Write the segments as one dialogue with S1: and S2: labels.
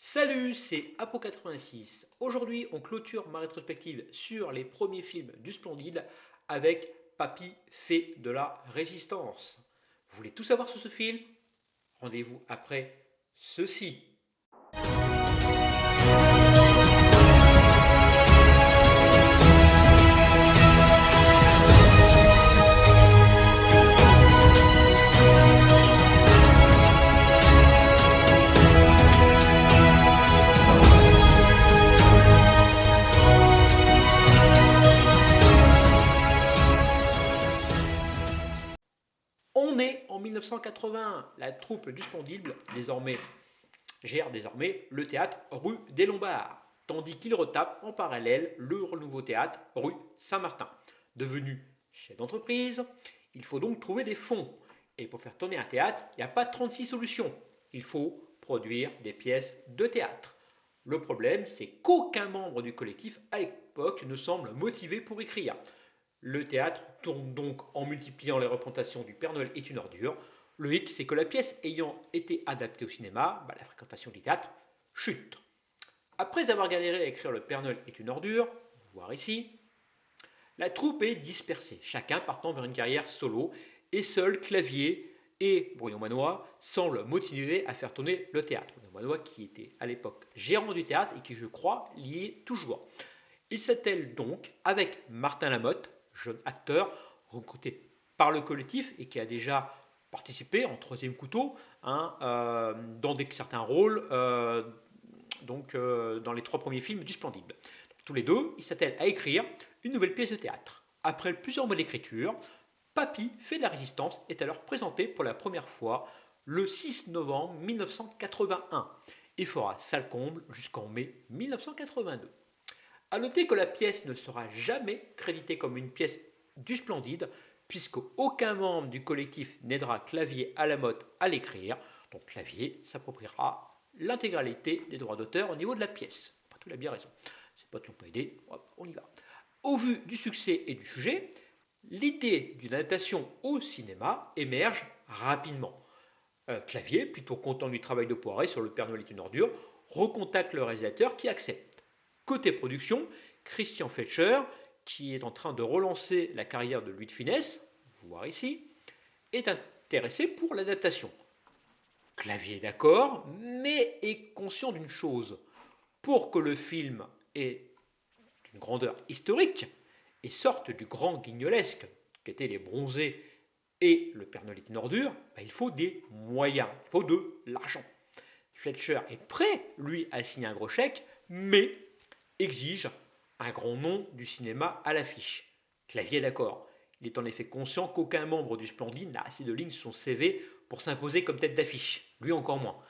S1: Salut, c'est Apo86. Aujourd'hui, on clôture ma rétrospective sur les premiers films du Splendide avec Papy fait de la résistance. Vous voulez tout savoir sur ce film? Rendez-vous après ceci. On est en 1981. La troupe du Splendide gère désormais le théâtre rue des Lombards, tandis qu'il retape en parallèle le nouveau théâtre rue Saint-Martin. Devenu chef d'entreprise, il faut donc trouver des fonds. Et pour faire tourner un théâtre, il n'y a pas 36 solutions. Il faut produire des pièces de théâtre. Le problème, c'est qu'aucun membre du collectif à l'époque ne semble motivé pour écrire. Le théâtre tourne donc en multipliant les représentations du Père Noël est une ordure. Le hic, c'est que la pièce ayant été adaptée au cinéma, la fréquentation du théâtre chute. Après avoir galéré à écrire Le Père Noël est une ordure, voir ici, la troupe est dispersée, chacun partant vers une carrière solo, et seul Clavier et Bruno Manois semblent motivés à faire tourner le théâtre. Bruno Manois qui était à l'époque gérant du théâtre et qui, je crois, l'y est toujours. Il s'attelle donc avec Martin Lamotte, jeune acteur recruté par le collectif et qui a déjà participé en troisième couteau dans certains rôles dans les trois premiers films du Splendide. Tous les deux, ils s'attellent à écrire une nouvelle pièce de théâtre. Après plusieurs mois d'écriture, Papy fait de la résistance est alors présenté pour la première fois le 6 novembre 1981 et fera salle comble jusqu'en mai 1982. A noter que la pièce ne sera jamais créditée comme une pièce du Splendide, puisque aucun membre du collectif n'aidera Clavier à la Motte à l'écrire, donc Clavier s'appropriera l'intégralité des droits d'auteur au niveau de la pièce. Après tout, il a bien raison. Ses potes l'ont pas aidé, hop, on y va. Au vu du succès et du sujet, l'idée d'une adaptation au cinéma émerge rapidement. Clavier, plutôt content du travail de Poiret sur Le Père Noël est une ordure, recontacte le réalisateur qui accepte. Côté production, Christian Fletcher, qui est en train de relancer la carrière de Louis de Funès, voir ici, est intéressé pour l'adaptation. Clavier est d'accord, mais est conscient d'une chose. Pour que le film ait une grandeur historique et sorte du grand guignolesque qu'étaient les bronzés et le Père Noël est une ordure, il faut des moyens, il faut de l'argent. Fletcher est prêt, lui, à signer un gros chèque, mais exige un grand nom du cinéma à l'affiche. Clavier est d'accord. Il est en effet conscient qu'aucun membre du Splendide n'a assez de lignes sur son CV pour s'imposer comme tête d'affiche, lui encore moins.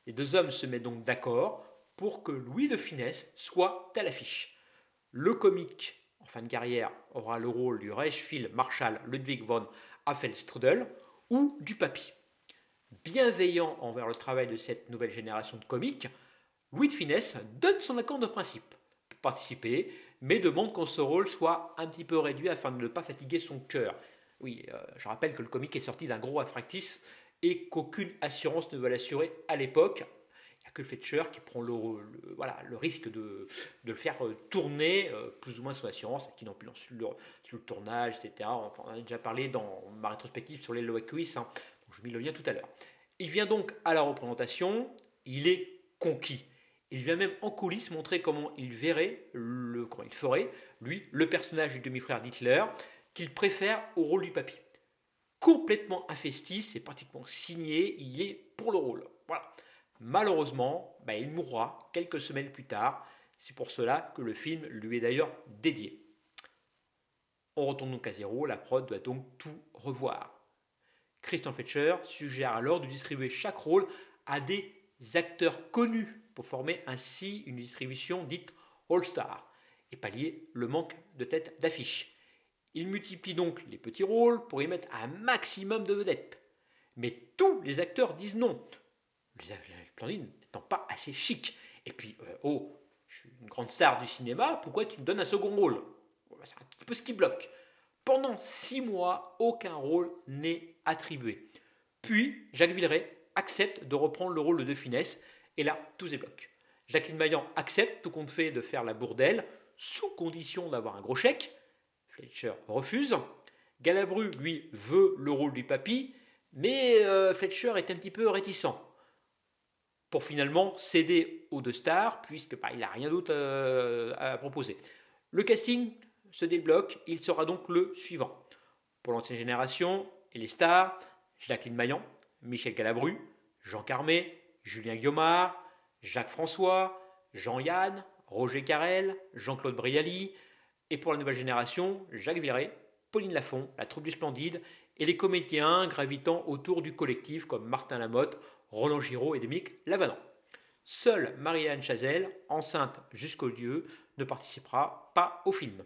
S1: Les deux hommes se mettent donc d'accord pour que Louis de Funès soit à l'affiche. Le comique, en fin de carrière, aura le rôle du Reichsfield Marschall Ludwig von Affelstrudel ou du Papy. Bienveillant envers le travail de cette nouvelle génération de comiques, Louis de Funès donne son accord de principe pour participer, mais demande qu'on ce rôle soit un petit peu réduit afin de ne pas fatiguer son cœur. Oui, je rappelle que le comique est sorti d'un gros affractis et qu'aucune assurance ne veut l'assurer à l'époque. Il n'y a que le Fletcher qui prend le risque de le faire tourner plus ou moins son assurance, qui n'ont plus sur le tournage, etc. Enfin, on en a déjà parlé dans ma rétrospective sur les Lois Quiz, donc je mets le lien tout à l'heure. Il vient donc à la représentation, il est conquis. Il vient même en coulisses montrer comment il ferait, lui, le personnage du demi-frère d'Hitler, qu'il préfère au rôle du papy. Complètement investi, c'est pratiquement signé, il est pour le rôle. Voilà. Malheureusement, il mourra quelques semaines plus tard. C'est pour cela que le film lui est d'ailleurs dédié. On retourne donc à zéro, la prod doit donc tout revoir. Christian Fletcher suggère alors de distribuer chaque rôle à des acteurs connus pour former ainsi une distribution dite All-Star et pallier le manque de têtes d'affiche. Il multiplie donc les petits rôles pour y mettre un maximum de vedettes. Mais tous les acteurs disent non. Les Splendide n'étant pas assez chic. Et puis, je suis une grande star du cinéma, pourquoi tu me donnes un second rôle? C'est un petit peu ce qui bloque. Pendant 6 mois, aucun rôle n'est attribué. Puis, Jacques Villeray accepte de reprendre le rôle de Funès, et là, tout se débloque. Jacqueline Maillan accepte tout compte fait de faire la Bourdelle, sous condition d'avoir un gros chèque. Fletcher refuse. Galabru, lui, veut le rôle du papy, mais Fletcher est un petit peu réticent pour finalement céder aux deux stars, puisque il n'a rien d'autre à proposer. Le casting se débloque, il sera donc le suivant. Pour l'ancienne génération et les stars, Jacqueline Maillan, Michel Galabru, Jean Carmé, Julien Guillaumard, Jacques François, Jean-Yann, Roger Carrel, Jean-Claude Brialy, et pour la nouvelle génération, Jacques Villeray, Pauline Lafont, la troupe du Splendide, et les comédiens gravitant autour du collectif comme Martin Lamotte, Roland Giraud et Dominique Lavanant. Seule Marie-Anne Chazelle, enceinte jusqu'au lieu, ne participera pas au film.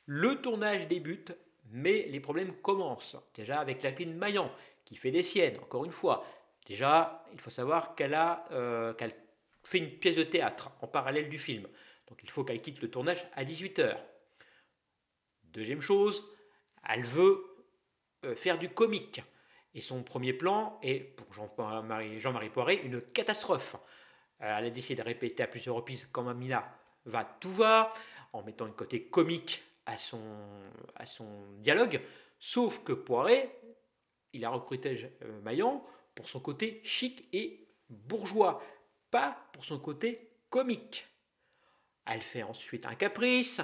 S1: Le tournage débute, mais les problèmes commencent. Déjà avec Jacqueline Maillan, qui fait des siennes, encore une fois. Déjà, il faut savoir qu'elle fait une pièce de théâtre en parallèle du film. Donc il faut qu'elle quitte le tournage à 18h. Deuxième chose, elle veut faire du comique. Et son premier plan est, pour Jean-Marie Poiré, une catastrophe. Elle a décidé de répéter à plusieurs reprises quand Mamina va, tout va, en mettant un côté comique à son dialogue. Sauf que Poiré, il a recruté Maillan pour son côté chic et bourgeois, pas pour son côté comique. Elle fait ensuite un caprice,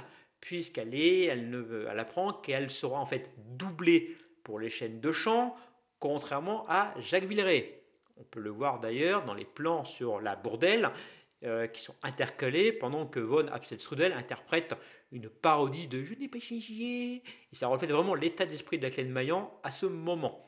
S1: elle apprend qu'elle sera en fait doublée pour les chaînes de chant, contrairement à Jacques Villeray. On peut le voir d'ailleurs dans les plans sur la Bourdelle, qui sont intercalés pendant que von Apfelstrudel interprète une parodie de Je n'ai pas changé. Et ça reflète vraiment l'état d'esprit de la Clène Maillan à ce moment.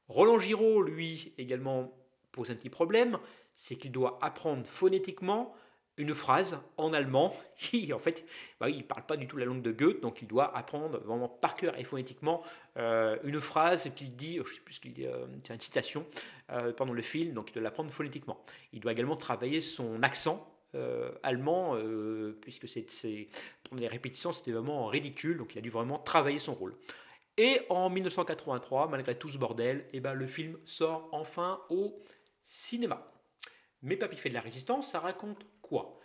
S1: Roland Giraud, lui, également pose un petit problème, c'est qu'il doit apprendre phonétiquement une phrase en allemand qui, en fait, il ne parle pas du tout la langue de Goethe, donc il doit apprendre vraiment par cœur et phonétiquement une phrase qu'il dit, je ne sais plus ce qu'il dit, c'est une citation pendant le film, donc il doit l'apprendre phonétiquement. Il doit également travailler son accent allemand, puisque pendant les répétitions, c'était vraiment ridicule, donc il a dû vraiment travailler son rôle. Et en 1983, malgré tout ce bordel, le film sort enfin au cinéma. Mais Papy fait de la résistance, ça raconte quoi?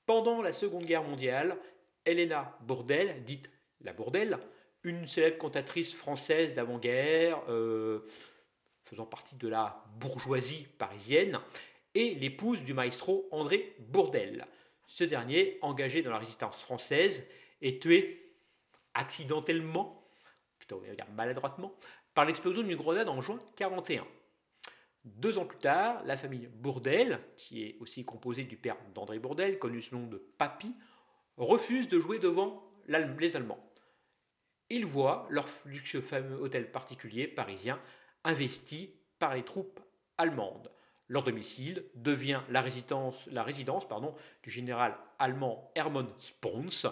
S1: Pendant la Seconde Guerre mondiale, Helena Bourdelle, dite la Bourdelle, une célèbre cantatrice française d'avant-guerre, faisant partie de la bourgeoisie parisienne, est l'épouse du maestro André Bourdelle. Ce dernier, engagé dans la résistance française, est tué accidentellement, plutôt on va dire maladroitement, par l'explosion d'une grenade en juin 1941. 2 ans plus tard, la famille Bourdelle, qui est aussi composée du père d'André Bourdelle, connu sous le nom de Papy, refuse de jouer devant les Allemands. Ils voient leur luxueux fameux hôtel particulier parisien investi par les troupes allemandes. Leur domicile devient la résidence du général allemand Hermann Spons,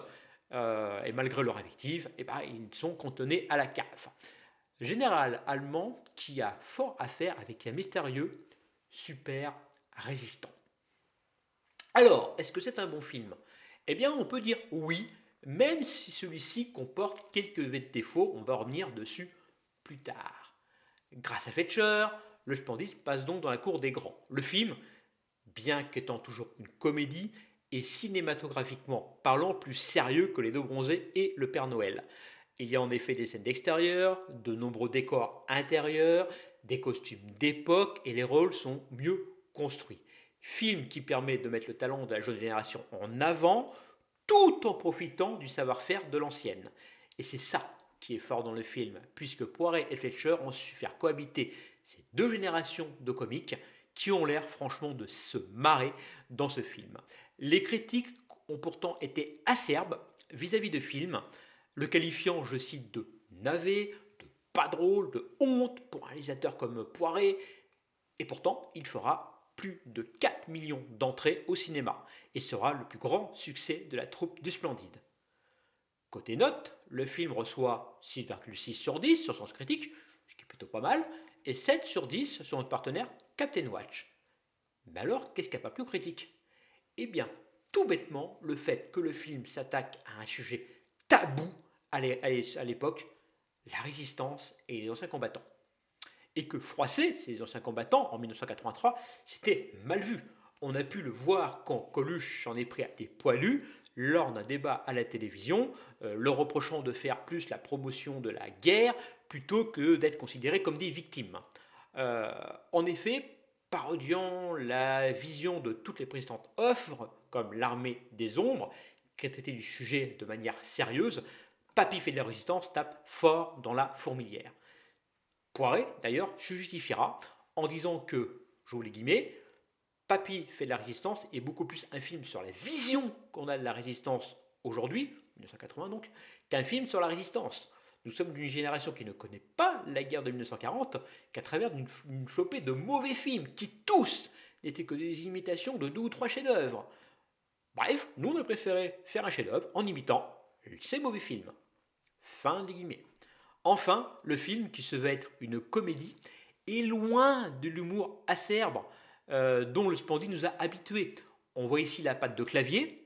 S1: et malgré leur invective, ils sont cantonnés à la cave. Général allemand qui a fort à faire avec un mystérieux super résistant. Alors, est-ce que c'est un bon film? Eh bien, on peut dire oui, même si celui-ci comporte quelques défauts, on va revenir dessus plus tard. Grâce à Fletcher, le Splendide passe donc dans la cour des grands. Le film, bien qu'étant toujours une comédie, est cinématographiquement parlant plus sérieux que Les Deux Bronzés et Le Père Noël. Il y a en effet des scènes d'extérieur, de nombreux décors intérieurs, des costumes d'époque et les rôles sont mieux construits. Film qui permet de mettre le talent de la jeune génération en avant tout en profitant du savoir-faire de l'ancienne. Et c'est ça qui est fort dans le film, puisque Poiret et Fletcher ont su faire cohabiter ces deux générations de comiques qui ont l'air franchement de se marrer dans ce film. Les critiques ont pourtant été acerbes vis-à-vis de film, le qualifiant, je cite, de navet, de pas drôle, de honte pour un réalisateur comme Poiret, et pourtant il fera plus de 4 millions d'entrées au cinéma et sera le plus grand succès de la troupe du Splendide. Côté note, le film reçoit 6,6 sur 10 sur Sens Critique, ce qui est plutôt pas mal, et 7 sur 10 sur notre partenaire Captain Watch. Mais alors, qu'est-ce qui n'a pas plu aux critiques? Eh bien, tout bêtement, le fait que le film s'attaque à un sujet tabou à l'époque, la résistance et les anciens combattants. Et que froisser ces anciens combattants en 1983, c'était mal vu. On a pu le voir quand Coluche s'en est pris à des poilus lors d'un débat à la télévision, le reprochant de faire plus la promotion de la guerre plutôt que d'être considérés comme des victimes. Euh, en effet, parodiant la vision de toutes les précédentes offres, comme l'armée des ombres, qui a traité du sujet de manière sérieuse, Papy fait de la résistance tape fort dans la fourmilière. Poiret, d'ailleurs, se justifiera en disant que, j'ouvre les guillemets, Papy fait de la résistance est beaucoup plus un film sur la vision qu'on a de la résistance aujourd'hui, 1980 donc, qu'un film sur la résistance. Nous sommes d'une génération qui ne connaît pas la guerre de 1940 qu'à travers une flopée de mauvais films qui tous n'étaient que des imitations de deux ou trois chefs-d'œuvre. Bref, nous on a préféré faire un chef-d'œuvre en imitant ces mauvais films. Fin des guillemets. Enfin, le film, qui se veut être une comédie, est loin de l'humour acerbe dont le Splendide nous a habitués. On voit ici la patte de Clavier,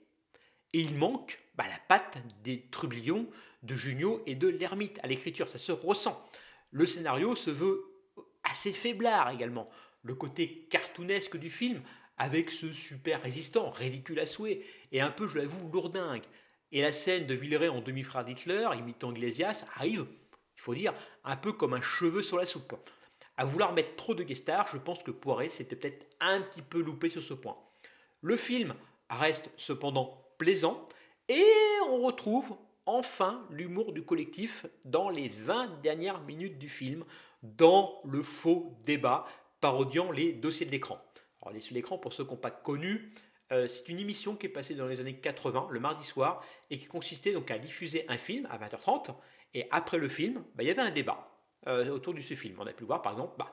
S1: et il manque la patte des Trublion, de Junio et de l'Ermite à l'écriture, ça se ressent. Le scénario se veut assez faiblard également. Le côté cartoonesque du film, avec ce super résistant, ridicule à souhait, et un peu, je l'avoue, lourdingue. Et la scène de Villeray en demi-frère d'Hitler, imitant Iglesias, arrive, il faut dire, un peu comme un cheveu sur la soupe. À vouloir mettre trop de guest stars, je pense que Poiret s'était peut-être un petit peu loupé sur ce point. Le film reste cependant plaisant et on retrouve enfin l'humour du collectif dans les 20 dernières minutes du film, dans le faux débat parodiant les dossiers de l'écran. Alors, les dossiers de l'écran, pour ceux qui n'ont pas connu, c'est une émission qui est passée dans les années 80, le mardi soir, et qui consistait donc à diffuser un film à 20h30, et après le film, il y avait un débat autour de ce film. On a pu voir par exemple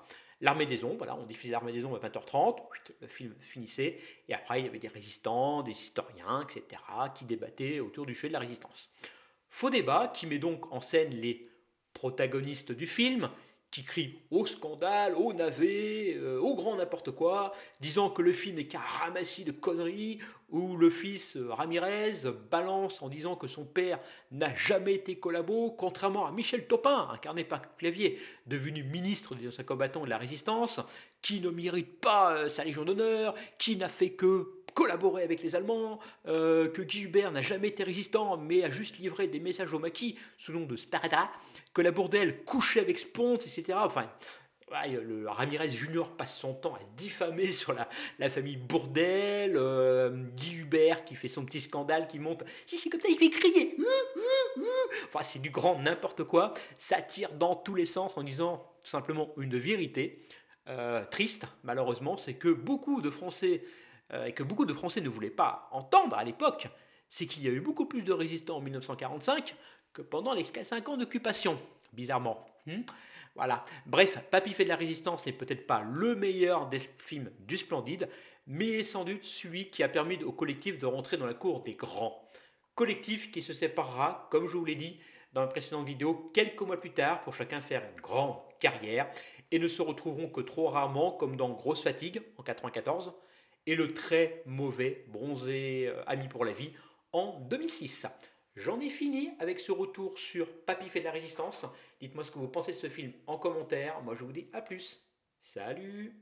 S1: L'Armée des Ombres, voilà, on diffusait L'Armée des Ombres à 20h30, le film finissait, et après il y avait des résistants, des historiens, etc., qui débattaient autour du sujet de la résistance. Faux débat qui met donc en scène les protagonistes du film, qui crient au scandale, au navet, au grand n'importe quoi, disant que le film n'est qu'un ramassis de conneries, où le fils Ramirez balance en disant que son père n'a jamais été collabo, contrairement à Michel Topin, incarné par Clavier, devenu ministre des anciens combattants de la résistance, qui ne mérite pas sa Légion d'honneur, qui n'a fait que collaborer avec les Allemands, que Guy Hubert n'a jamais été résistant, mais a juste livré des messages au maquis sous le nom de Sparta, que la Bourdelle couchait avec Sponte, etc. Enfin, le Ramirez Junior passe son temps à diffamer sur la famille Bourdelle, Guy Hubert qui fait son petit scandale, qui monte. Si c'est comme ça, il fait crier. Enfin, c'est du grand n'importe quoi. Ça tire dans tous les sens en disant tout simplement une vérité. Triste, malheureusement, c'est que beaucoup de Français et que beaucoup de Français ne voulaient pas entendre à l'époque, c'est qu'il y a eu beaucoup plus de résistants en 1945 que pendant les 5 ans d'occupation, bizarrement. Voilà. Bref, Papy fait de la résistance n'est peut-être pas le meilleur des films du Splendide, mais est sans doute celui qui a permis au collectif de rentrer dans la cour des grands. Collectif qui se séparera, comme je vous l'ai dit dans la précédente vidéo, quelques mois plus tard pour chacun faire une grande carrière et ne se retrouveront que trop rarement, comme dans Grosse Fatigue en 1994 et le très mauvais Bronzé Ami pour la vie en 2006. J'en ai fini avec ce retour sur Papy fait de la résistance. Dites-moi ce que vous pensez de ce film en commentaire. Moi je vous dis à plus. Salut!